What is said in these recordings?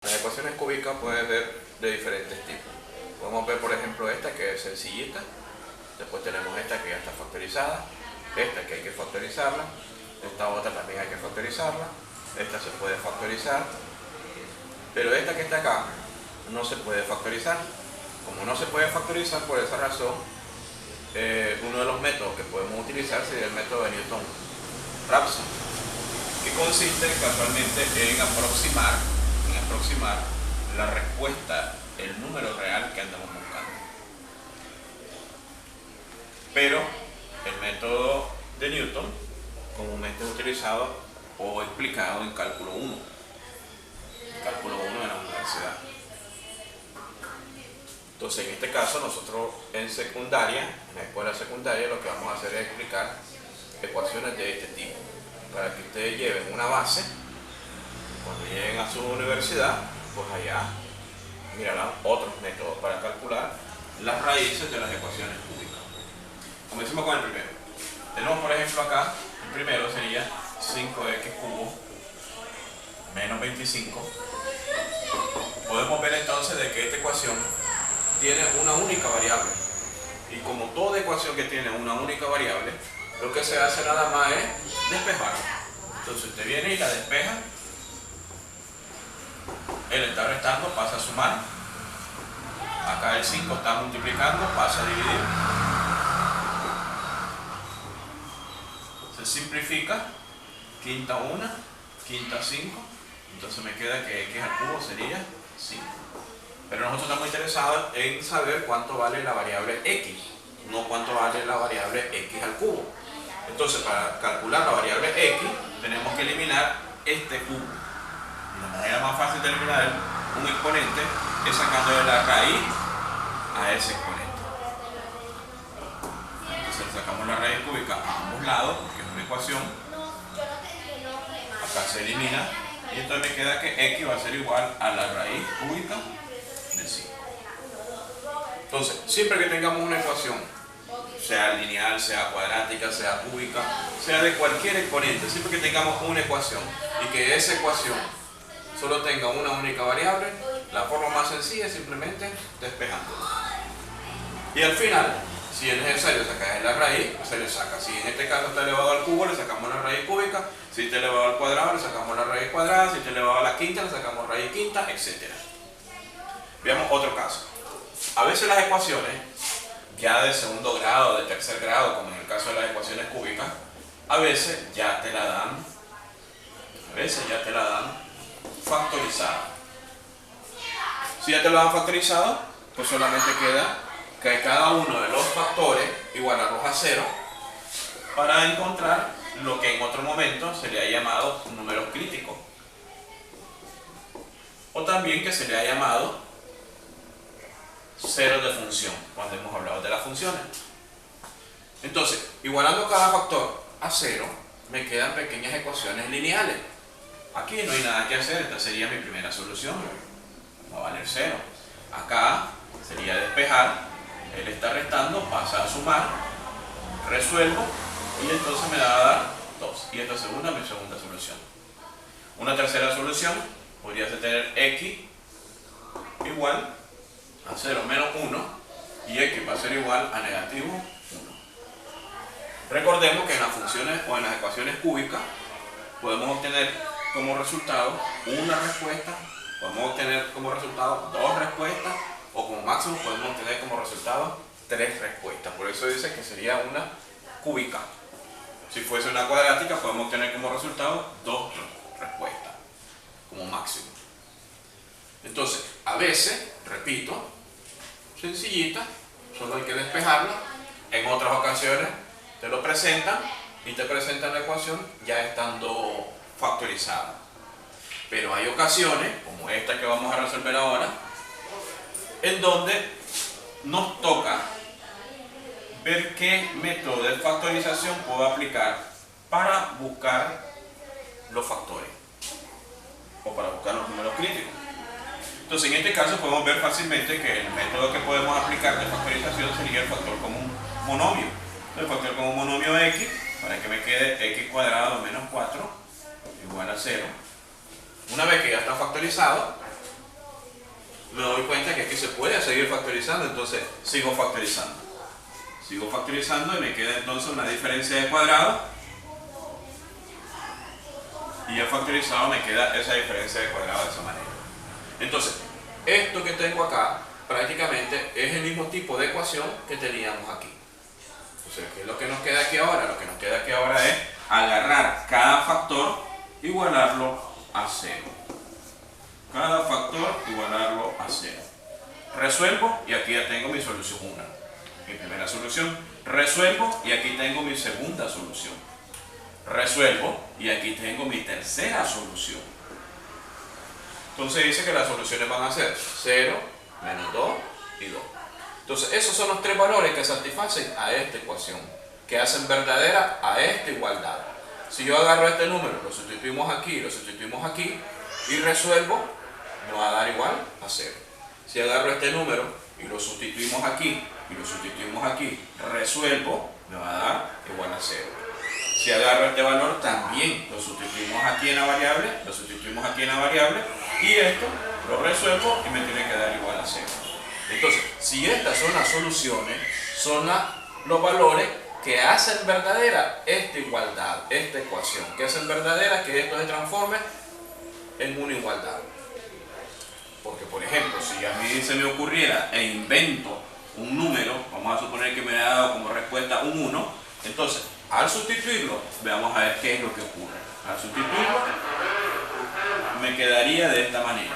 Las ecuaciones cúbicas pueden ser de diferentes tipos. Podemos ver, por ejemplo, esta que es sencillita. Después tenemos esta que ya está factorizada. Esta que hay que factorizarla. Esta otra también hay que factorizarla. Esta se puede factorizar. Pero esta que está acá no se puede factorizar. Como no se puede factorizar, por esa razón, uno de los métodos que podemos utilizar sería el método de Newton-Raphson, que consiste casualmente en aproximar la respuesta, el número real que andamos buscando. Pero el método de Newton comúnmente es utilizado o explicado en cálculo 1. Cálculo 1 de la universidad. Entonces, en este caso, nosotros en secundaria, en la escuela secundaria, lo que vamos a hacer es explicar ecuaciones de este tipo, para que ustedes lleven una base. Cuando lleguen a su universidad, pues allá mirarán otros métodos para calcular las raíces de las ecuaciones cúbicas. Comencemos con el primero. Tenemos, por ejemplo, acá, el primero sería 5x cubo menos 25. Podemos ver entonces de que esta ecuación tiene una única variable. Y como toda ecuación que tiene una única variable, lo que se hace nada más es despejarla. Entonces usted viene y la despeja. Él está restando, pasa a sumar. Acá el 5 está multiplicando, pasa a dividir. Se simplifica. Quinta 1, quinta 5. Entonces me queda que x al cubo sería 5. Pero nosotros estamos interesados en saber cuánto vale la variable x, no cuánto vale la variable x al cubo. Entonces, para calcular la variable x, tenemos que eliminar este cubo. Y la manera más fácil de eliminar un exponente es sacándole la raíz a ese exponente. Entonces le sacamos la raíz cúbica a ambos lados, porque es una ecuación. Acá se elimina. Y entonces me queda que x va a ser igual a la raíz cúbica de 5. Entonces, siempre que tengamos una ecuación, sea lineal, sea cuadrática, sea cúbica, sea de cualquier exponente, siempre que tengamos una ecuación y que esa ecuación solo tenga una única variable, la forma más sencilla es simplemente despejándola. Y al final, si es necesario sacar la raíz, se le saca. Si en este caso está elevado al cubo, le sacamos la raíz cúbica. Si está elevado al cuadrado, le sacamos la raíz cuadrada. Si está elevado a la quinta, le sacamos raíz quinta, etc. Veamos otro caso. A veces las ecuaciones, ya de segundo grado, de tercer grado, como en el caso de las ecuaciones cúbicas, a veces ya te la dan factorizada. Si ya te lo dan factorizado, pues solamente queda que cada uno de los factores igualarlos a 0 para encontrar lo que en otro momento se le ha llamado números críticos, o también que se le ha llamado ceros de función cuando hemos hablado de las funciones. Entonces, igualando cada factor a 0, me quedan pequeñas ecuaciones lineales. Aquí no hay nada que hacer, esta sería mi primera solución, va a valer 0. Acá sería despejar. Él está restando, pasa a sumar, resuelvo y entonces me va a dar 2. Y esta segunda es mi segunda solución. Una tercera solución podría ser tener x igual a 0 menos 1 y x va a ser igual a negativo 1. Recordemos que en las funciones o en las ecuaciones cúbicas podemos obtener como resultado una respuesta, podemos obtener como resultado 2 respuestas, o como máximo podemos obtener como resultado 3 respuestas. Por eso dice que sería una cúbica. Si fuese una cuadrática, podemos obtener como resultado 2 respuestas, como máximo. Entonces, a veces, repito, sencillita, solo hay que despejarla. En otras ocasiones te lo presentan y te presentan la ecuación ya estando factorizada. Pero hay ocasiones, como esta que vamos a resolver ahora, en donde nos toca ver qué método de factorización puedo aplicar para buscar los factores o para buscar los números críticos. Entonces, en este caso podemos ver fácilmente que el método que podemos aplicar de factorización sería el factor común monomio. El factor común monomio x, para que me quede x cuadrado menos 4 igual a 0. Una vez que ya está factorizado, me doy cuenta que aquí se puede seguir factorizando, entonces sigo factorizando. Sigo factorizando y me queda entonces una diferencia de cuadrado. Y ya factorizado me queda esa diferencia de cuadrado de esa manera. Entonces, esto que tengo acá prácticamente es el mismo tipo de ecuación que teníamos aquí. Entonces, ¿qué es lo que nos queda aquí ahora? Lo que nos queda aquí ahora es agarrar cada factor, igualarlo a 0. Cada factor, igualarlo a 0. Resuelvo y aquí ya tengo mi solución 1. Mi primera solución. Resuelvo y aquí tengo mi segunda solución. Resuelvo y aquí tengo mi tercera solución. Entonces dice que las soluciones van a ser 0, menos 2 y 2. Entonces esos son los tres valores que satisfacen a esta ecuación, que hacen verdadera a esta igualdad. Si yo agarro este número, lo sustituimos aquí, lo sustituimos aquí y resuelvo, me va a dar igual a 0. Si agarro este número y lo sustituimos aquí y lo sustituimos aquí, resuelvo, me va a dar igual a 0. Si agarro este valor, también lo sustituimos aquí en la variable, lo sustituimos aquí en la variable y esto lo resuelvo y me tiene que dar igual a 0. Entonces, si estas son las soluciones, son los valores que hacen verdadera esta igualdad, esta ecuación, que hacen verdadera que esto se transforme en una igualdad. Porque, por ejemplo, si a mí se me ocurriera e invento un número, vamos a suponer que me ha dado como respuesta un 1, entonces, al sustituirlo, veamos a ver qué es lo que ocurre. Al sustituirlo, me quedaría de esta manera.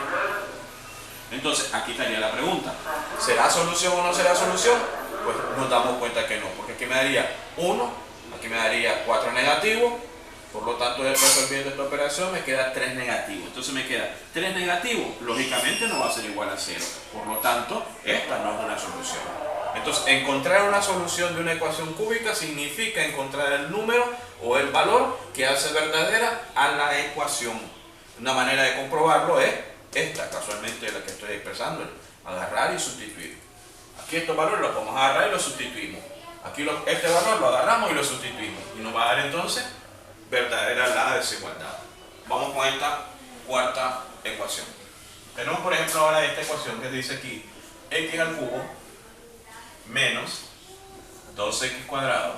Entonces, aquí estaría la pregunta. ¿Será solución o no será solución? Pues nos damos cuenta que no, porque aquí me daría 1, aquí me daría 4 negativos, por lo tanto, después resolviendo esta operación me queda 3 negativos. Entonces me queda 3 negativos, lógicamente no va a ser igual a 0, por lo tanto, esta no es una solución. Entonces, encontrar una solución de una ecuación cúbica significa encontrar el número o el valor que hace verdadera a la ecuación. Una manera de comprobarlo es esta, casualmente la que estoy expresando, agarrar y sustituir. Aquí estos valores los vamos a agarrar y los sustituimos. Aquí este valor lo agarramos y lo sustituimos. Y nos va a dar entonces verdadera la desigualdad. Vamos con esta cuarta ecuación. Tenemos por ejemplo ahora esta ecuación que dice aquí x al cubo menos 2x cuadrado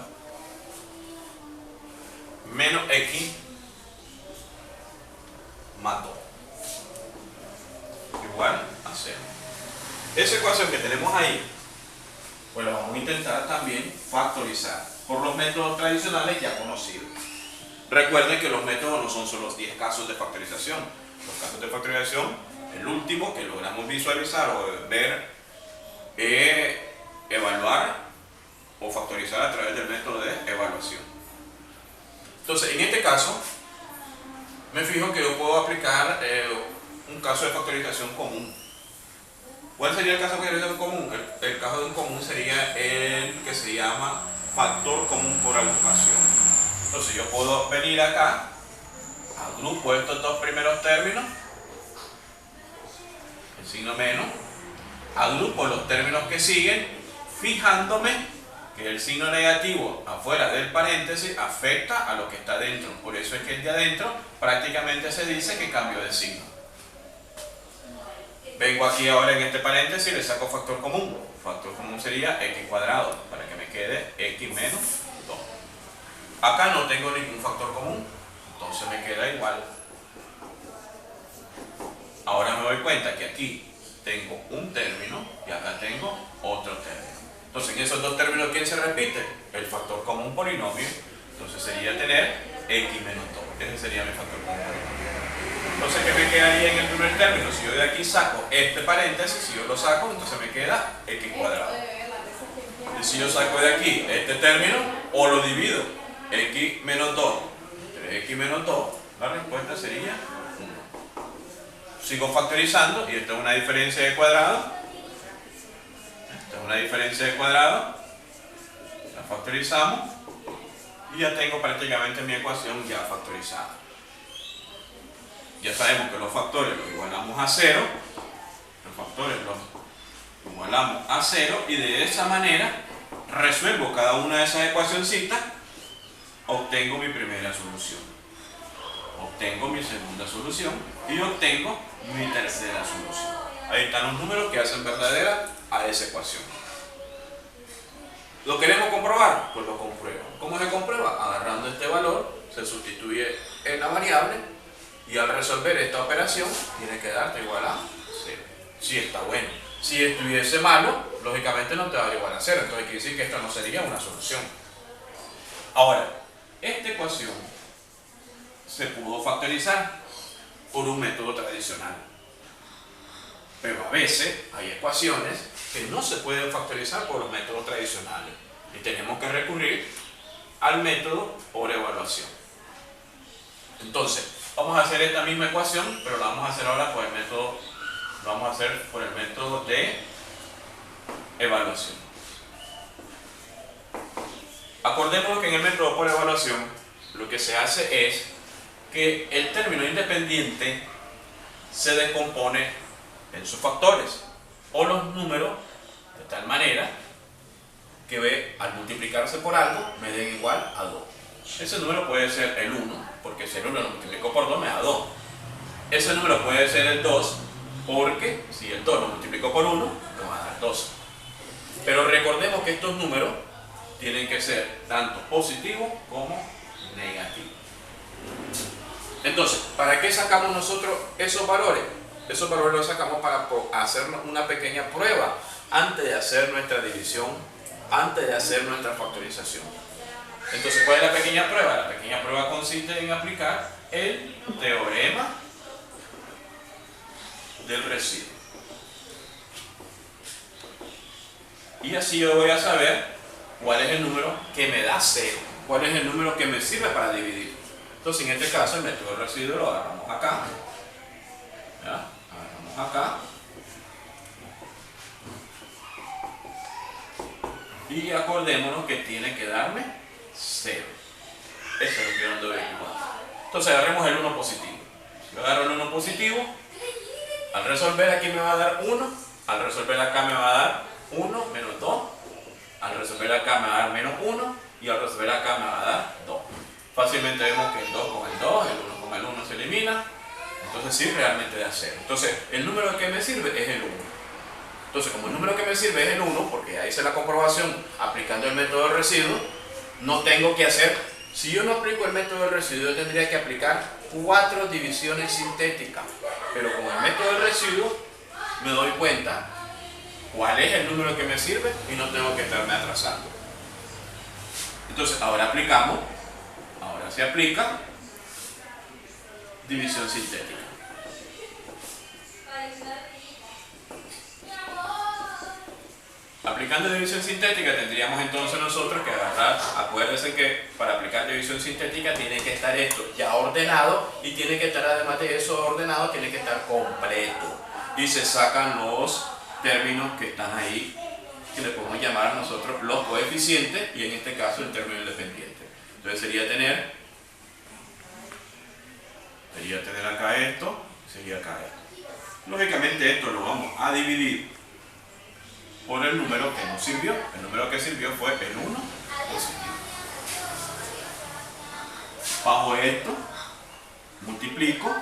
menos x más 2 igual a 0. Esa ecuación que tenemos ahí, pues la vamos a intentar también factorizar por los métodos tradicionales ya conocidos. Recuerden que los métodos no son solo 10 casos de factorización. Los casos de factorización, el último que logramos visualizar o ver, evaluar o factorizar a través del método de evaluación. Entonces, en este caso, me fijo que yo puedo aplicar un caso de factorización común. ¿Cuál sería el caso de factorización común? El caso de un común sería el que se llama factor común por agrupación. Entonces yo puedo venir acá, agrupo estos dos primeros términos, el signo menos, agrupo los términos que siguen, fijándome que el signo negativo afuera del paréntesis afecta a lo que está dentro. Por eso es que el de adentro prácticamente se dice que cambió de signo. Vengo aquí ahora en este paréntesis y le saco factor común. Factor común sería x cuadrado, para que me quede x menos 2. Acá no tengo ningún factor común, entonces me queda igual. Ahora me doy cuenta que aquí tengo un término y acá tengo otro término. Entonces en esos dos términos, ¿quién se repite? El factor común polinomio. Entonces sería tener x menos 2. Ese sería mi factor común polinomio. Entonces, ¿qué me quedaría en el primer término? Si yo de aquí saco este paréntesis, si yo lo saco, entonces me queda x cuadrado. Y si yo saco de aquí este término, o lo divido, x menos 2 entre x menos 2, la respuesta sería 1. Sigo factorizando y esta es una diferencia de cuadrado. Esta es una diferencia de cuadrado. La factorizamos y ya tengo prácticamente mi ecuación ya factorizada. Ya sabemos que los factores los igualamos a 0. Los factores los igualamos a 0 y de esa manera resuelvo cada una de esas ecuacioncitas. Obtengo mi primera solución, obtengo mi segunda solución y obtengo mi tercera solución. Ahí están los números que hacen verdadera a esa ecuación. ¿Lo queremos comprobar? Pues lo compruebo. ¿Cómo se comprueba? Agarrando este valor, se sustituye en la variable y al resolver esta operación tiene que darte igual a 0. Si está bueno. Si estuviese malo, lógicamente no te va a dar igual a 0. Entonces quiere decir que esto no sería una solución. Ahora, esta ecuación se pudo factorizar por un método tradicional. Pero a veces hay ecuaciones que no se pueden factorizar por los métodos tradicionales y tenemos que recurrir al método por evaluación. Entonces, vamos a hacer esta misma ecuación, pero la vamos a hacer ahora por el método, lo vamos a hacer por el método de evaluación. Acordémonos que en el método por evaluación lo que se hace es que el término independiente se descompone en sus factores o los números de tal manera que al multiplicarse por algo me den igual a 2. Ese número puede ser el 1, porque si el 1 lo multiplico por 2 me da 2. Ese número puede ser el 2, porque si el 2 lo multiplico por 1 me va a dar 2. Pero recordemos que estos números tienen que ser tanto positivos como negativos. Entonces, ¿para qué sacamos nosotros esos valores? Esos valores los sacamos para hacer una pequeña prueba antes de hacer nuestra división, antes de hacer nuestra factorización. Entonces, ¿cuál es la pequeña prueba? La pequeña prueba consiste en aplicar el teorema del residuo. Y así yo voy a saber cuál es el número que me da 0, cuál es el número que me sirve para dividir. Entonces, en este caso, el método del residuo lo agarramos acá. ¿Ya? Agarramos acá. Y acordémonos que tiene que darme 0. Eso es lo que yo ando averiguando. Entonces, agarremos el 1 positivo. Si yo agarro el 1 positivo, al resolver aquí me va a dar 1. Al resolver acá me va a dar 1 menos 2. Al resolver acá me va a dar menos 1. Y al resolver acá me va a dar 2. Fácilmente vemos que el 2 con el 2, el 1 con el 1 se elimina. Entonces sí, realmente da 0. Entonces, el número que me sirve es el 1. Entonces, como el número que me sirve es el 1, porque ya hice la comprobación aplicando el método del residuo, no tengo que hacer, si yo no aplico el método del residuo, yo tendría que aplicar 4 divisiones sintéticas. Pero con el método del residuo me doy cuenta cuál es el número que me sirve y no tengo que estarme atrasando. Entonces, ahora se aplica división sintética. Aplicando división sintética tendríamos entonces nosotros que agarrar, acuérdense que para aplicar división sintética tiene que estar esto ya ordenado y tiene que estar, además de eso ordenado, tiene que estar completo. Y se sacan los términos que están ahí, que le podemos llamar nosotros los coeficientes, y en este caso el término independiente. Entonces sería tener acá esto, sería acá esto. Lógicamente esto lo vamos a dividir por el número que nos sirvió. El número que sirvió fue el 1 positivo. Bajo esto, multiplico,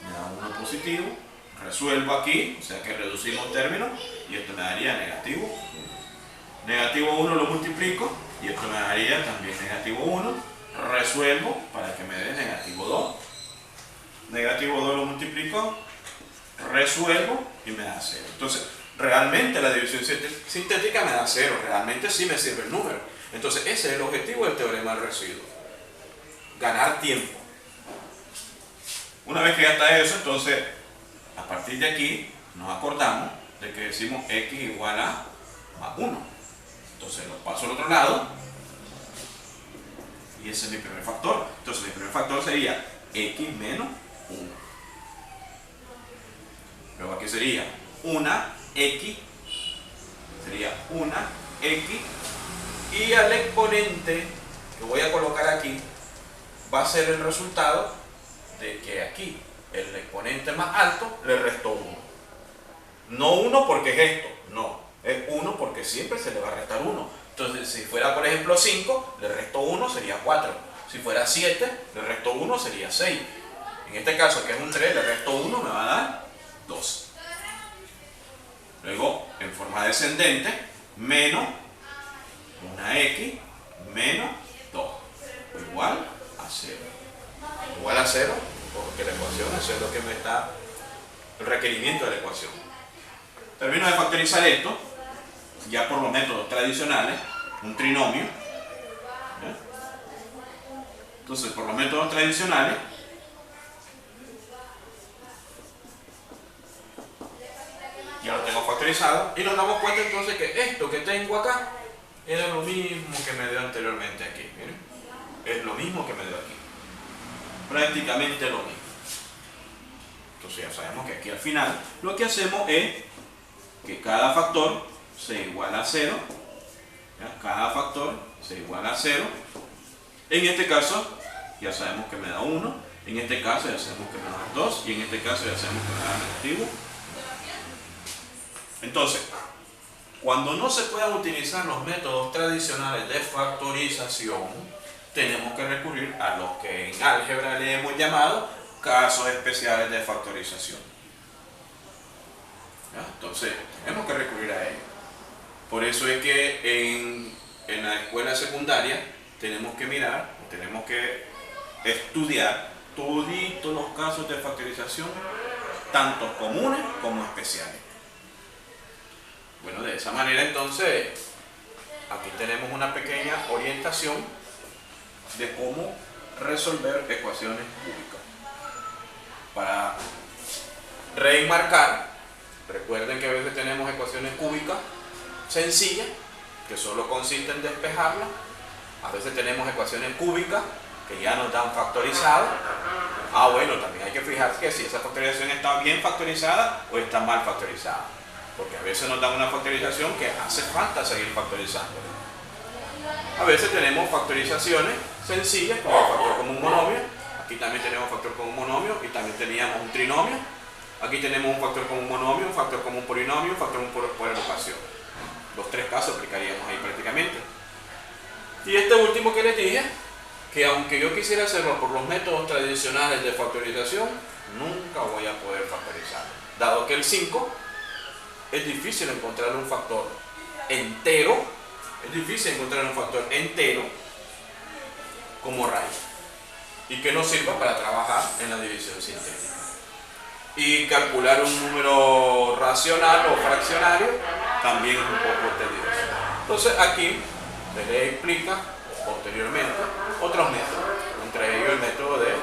me da 1 positivo, resuelvo aquí, o sea que reducimos términos, y esto me daría negativo 1. Negativo 1 lo multiplico, y esto me daría también negativo 1. Resuelvo para que me dé negativo 2. Negativo 2 lo multiplico, resuelvo y me da 0. Entonces, realmente la división sintética me da 0, realmente sí me sirve el número. Entonces, ese es el objetivo del teorema del residuo: ganar tiempo. Una vez que ya está eso, entonces, a partir de aquí, nos acordamos de que decimos x igual a más 1. Entonces, lo paso al otro lado, y ese es mi primer factor. Entonces, mi primer factor sería x menos 1. Luego aquí sería una x, y al exponente que voy a colocar aquí va a ser el resultado de que aquí el exponente más alto le resto 1. No 1 porque es esto, no, es 1 porque siempre se le va a restar 1. Entonces, si fuera por ejemplo 5, le resto 1 sería 4. Si fuera 7, le resto 1 sería 6. En este caso, que es un 3, le resto 1, me va a dar 2. la descendente menos una x menos 2 igual a 0. Igual a 0 porque la ecuación, eso es lo que me está el requerimiento de la ecuación. Termino de factorizar esto ya por los métodos tradicionales, un trinomio. ¿Ya? Entonces, por los métodos tradicionales, ya lo tengo factorizado y nos damos cuenta entonces que esto que tengo acá era lo mismo que me dio anteriormente aquí. Miren, es lo mismo que me dio aquí, prácticamente lo mismo. Entonces ya sabemos que aquí al final lo que hacemos es que cada factor se iguala a 0. ¿Ya? Cada factor se iguala a 0. En este caso ya sabemos que me da 1, en este caso ya sabemos que me da 2 y en este caso ya sabemos que me da negativo. Entonces, cuando no se puedan utilizar los métodos tradicionales de factorización, tenemos que recurrir a los que en álgebra le hemos llamado casos especiales de factorización. ¿Ya? Entonces, tenemos que recurrir a ellos. Por eso es que en la escuela secundaria tenemos que mirar, tenemos que estudiar todos los casos de factorización, tanto comunes como especiales. Bueno, de esa manera entonces, aquí tenemos una pequeña orientación de cómo resolver ecuaciones cúbicas. Para reenmarcar, recuerden que a veces tenemos ecuaciones cúbicas sencillas, que solo consisten en despejarlas. A veces tenemos ecuaciones cúbicas que ya nos dan factorizado. Bueno, también hay que fijarse que si esa factorización está bien factorizada o está mal factorizada. Porque a veces nos dan una factorización que hace falta seguir factorizando. A veces tenemos factorizaciones sencillas, como el factor común monomio. Aquí también tenemos factor común monomio y también teníamos un trinomio. Aquí tenemos un factor común monomio, un factor común polinomio, un factor común por ecuación. Los tres casos aplicaríamos ahí prácticamente. Y este último que les dije, que aunque yo quisiera hacerlo por los métodos tradicionales de factorización, nunca voy a poder factorizarlo. Dado que el 5 es difícil encontrar un factor entero, como raíz y que nos sirva para trabajar en la división sintética. Y calcular un número racional o fraccionario también es un poco tedioso. Entonces aquí se les explica posteriormente otros métodos, entre ellos el método de